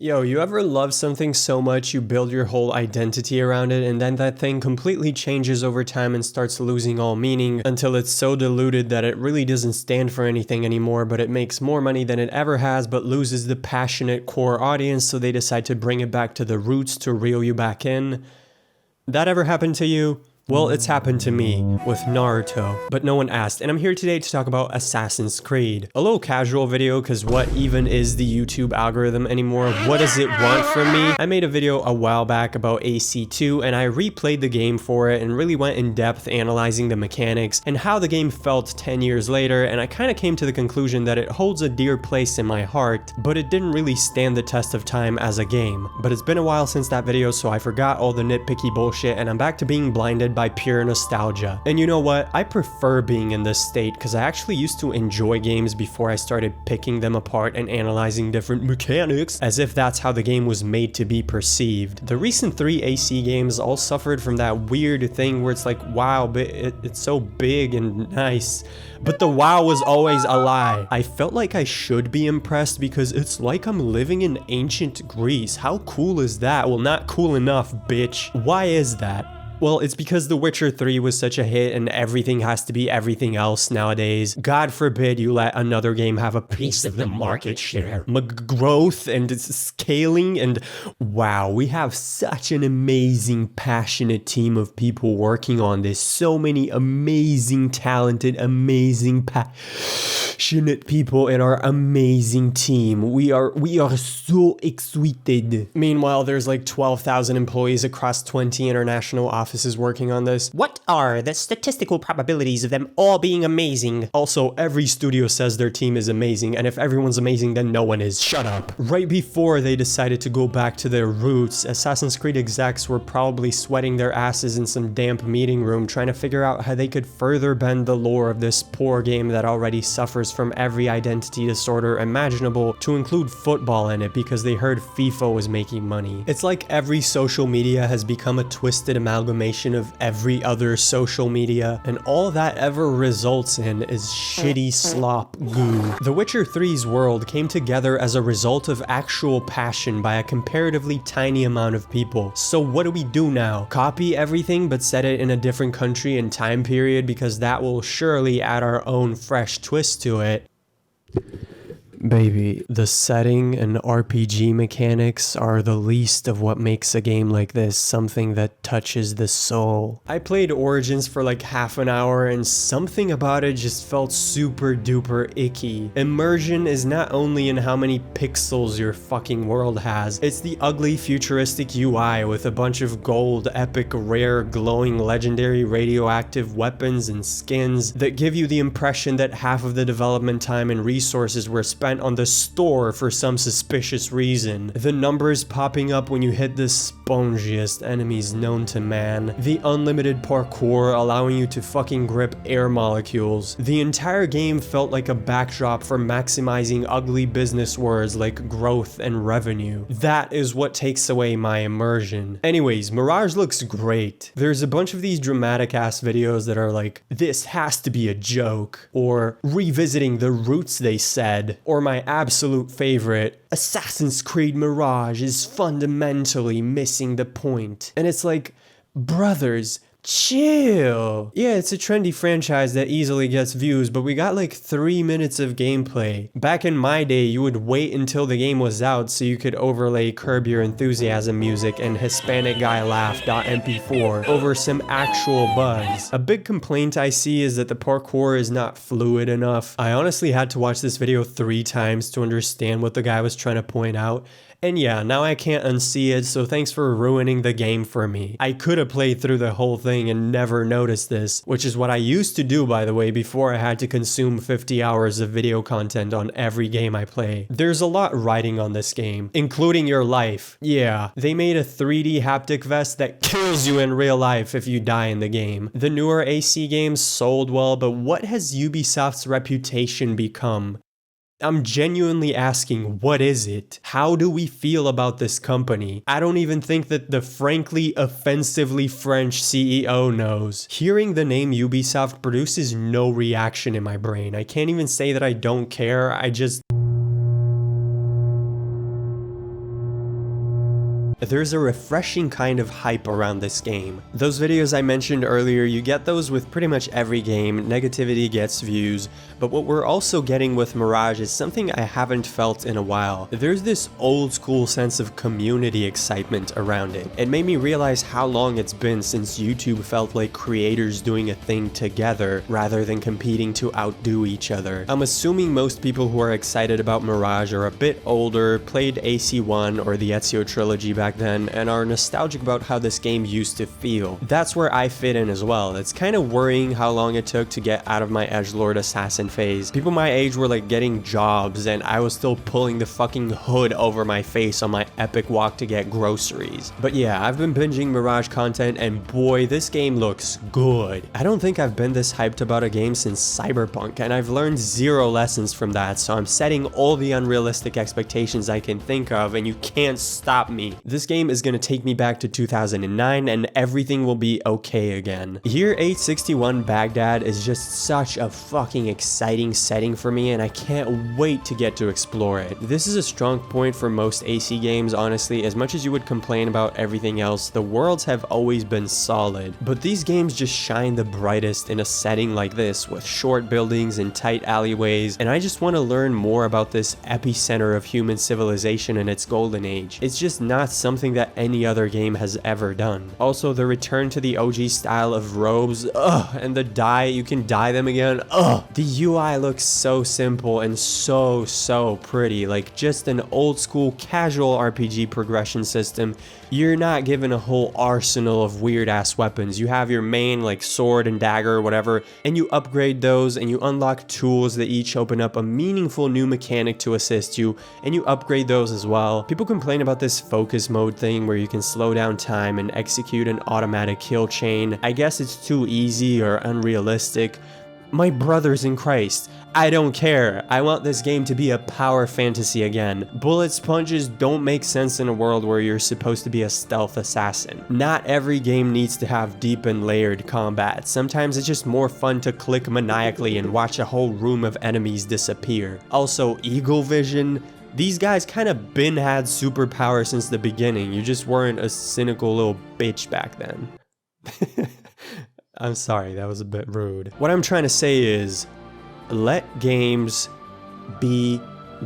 Yo, you ever love something so much you build your whole identity around it and then that thing completely changes over time and starts losing all meaning until it's so diluted that it really doesn't stand for anything anymore, but it makes more money than it ever has but loses the passionate core audience, so they decide to bring it back to the roots to reel you back in? That ever happened to you? Well, it's happened to me with Naruto, but no one asked, and I'm here today to talk about Assassin's Creed. A little casual video, cause what even is the YouTube algorithm anymore? What does it want from me? I made a video a while back about AC2, and I replayed the game for it and really went in depth analyzing the mechanics and how the game felt 10 years later, and I kinda came to the conclusion that it holds a dear place in my heart, but it didn't really stand the test of time as a game. But it's been a while since that video, so I forgot all the nitpicky bullshit, and I'm back to being blinded by pure nostalgia. And you know what? I prefer being in this state because I actually used to enjoy games before I started picking them apart and analyzing different mechanics as if that's how the game was made to be perceived. The recent 3 AC games all suffered from that weird thing where it's like, wow, but it's so big and nice. But the wow was always a lie. I felt like I should be impressed because it's like I'm living in ancient Greece. How cool is that? Well, not cool enough, bitch. Why is that? Well, it's because The Witcher 3 was such a hit and everything has to be everything else nowadays. God forbid you let another game have a piece of the market share. Growth and scaling, and wow, we have such an amazing, passionate team of people working on this. So many amazing, talented, amazing, passionate people in our amazing team. We are so excited. Meanwhile, there's like 12,000 employees across 20 international offices working on this. What are the statistical probabilities of them all being amazing? Also, every studio says their team is amazing, and if everyone's amazing, then no one is. Shut up. Right before they decided to go back to their roots, Assassin's Creed execs were probably sweating their asses in some damp meeting room trying to figure out how they could further bend the lore of this poor game that already suffers from every identity disorder imaginable, to include football in it because they heard FIFA was making money. It's like every social media has become a twisted amalgamation of every other social media, and all that ever results in is shitty slop goo. The Witcher 3's world came together as a result of actual passion by a comparatively tiny amount of people. So what do we do now? Copy everything but set it in a different country and time period because that will surely add our own fresh twist to it. Baby, the setting and RPG mechanics are the least of what makes a game like this something that touches the soul. I played Origins for like half an hour and something about it just felt super duper icky. Immersion is not only in how many pixels your fucking world has, it's the ugly futuristic UI with a bunch of gold, epic, rare, glowing, legendary, radioactive weapons and skins that give you the impression that half of the development time and resources were spent on the store for some suspicious reason. The numbers popping up when you hit the spongiest enemies known to man. The unlimited parkour allowing you to fucking grip air molecules. The entire game felt like a backdrop for maximizing ugly business words like growth and revenue. That is what takes away my immersion. Anyways, Mirage looks great. There's a bunch of these dramatic ass videos that are like, this has to be a joke, or revisiting the roots they said, or my absolute favorite, Assassin's Creed Mirage is fundamentally missing the point. And it's like, brothers, chill. Yeah, it's a trendy franchise that easily gets views, but we got like 3 minutes of gameplay. Back in my day, you would wait until the game was out so you could overlay Curb Your Enthusiasm music and Hispanic Guy Laugh.mp4 over some actual buzz. A big complaint I see is that the parkour is not fluid enough. I honestly had to watch this video 3 times to understand what the guy was trying to point out. And yeah, now I can't unsee it, so thanks for ruining the game for me. I could have played through the whole thing and never noticed this, which is what I used to do, by the way, before I had to consume 50 hours of video content on every game I play. There's a lot riding on this game, including your life. Yeah, they made a 3D haptic vest that kills you in real life if you die in the game. The newer AC games sold well, but what has Ubisoft's reputation become? I'm genuinely asking, what is it? How do we feel about this company? I don't even think that the frankly offensively French CEO knows. Hearing the name Ubisoft produces no reaction in my brain. I can't even say that I don't care, I just... There's a refreshing kind of hype around this game. Those videos I mentioned earlier, you get those with pretty much every game. Negativity gets views, but what we're also getting with Mirage is something I haven't felt in a while. There's this old school sense of community excitement around it. It made me realize how long it's been since YouTube felt like creators doing a thing together rather than competing to outdo each other. I'm assuming most people who are excited about Mirage are a bit older, played AC1 or the Ezio trilogy back then, and are nostalgic about how this game used to feel. That's where I fit in as well. It's kind of worrying how long it took to get out of my edgelord assassin phase. People my age were like getting jobs and I was still pulling the fucking hood over my face on my epic walk to get groceries. But yeah, I've been binging Mirage content and boy, this game looks good. I don't think I've been this hyped about a game since Cyberpunk, and I've learned zero lessons from that, so I'm setting all the unrealistic expectations I can think of and you can't stop me. This game is gonna take me back to 2009 and everything will be okay again. Year 861 Baghdad is just such a fucking exciting setting for me and I can't wait to get to explore it. This is a strong point for most AC games, honestly. As much as you would complain about everything else, the worlds have always been solid, but these games just shine the brightest in a setting like this with short buildings and tight alleyways, and I just want to learn more about this epicenter of human civilization in its golden age. It's just not something that any other game has ever done. Also, the return to the OG style of robes, and the dye, you can dye them again, The UI looks so simple and so pretty, like just an old school casual RPG progression system. You're not given a whole arsenal of weird ass weapons. You have your main like sword and dagger or whatever, and you upgrade those and you unlock tools that each open up a meaningful new mechanic to assist you, and you upgrade those as well. People complain about this focus mode thing where you can slow down time and execute an automatic kill chain. I guess it's too easy or unrealistic. My brothers in Christ, I don't care. I want this game to be a power fantasy again. Bullet sponges don't make sense in a world where you're supposed to be a stealth assassin. Not every game needs to have deep and layered combat. Sometimes it's just more fun to click maniacally and watch a whole room of enemies disappear. Also, Eagle Vision. These guys kind of been had superpower since the beginning. You just weren't a cynical little bitch back then. I'm sorry, that was a bit rude. What I'm trying to say is, let games be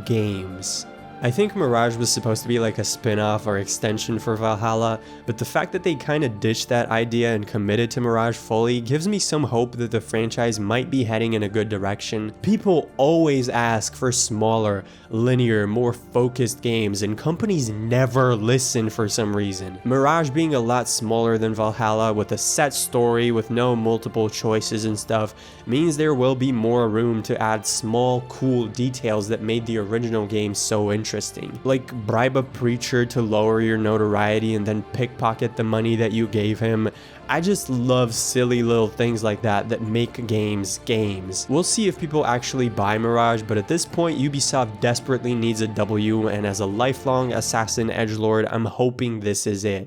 games. I think Mirage was supposed to be like a spin-off or extension for Valhalla, but the fact that they kind of ditched that idea and committed to Mirage fully gives me some hope that the franchise might be heading in a good direction. People always ask for smaller, linear, more focused games, and companies never listen for some reason. Mirage being a lot smaller than Valhalla with a set story with no multiple choices and stuff means there will be more room to add small, cool details that made the original game so interesting. Like bribe a preacher to lower your notoriety and then pickpocket the money that you gave him. I just love silly little things like that that make games games. We'll see if people actually buy Mirage, but at this point Ubisoft desperately needs a W, and as a lifelong assassin edgelord, I'm hoping this is it.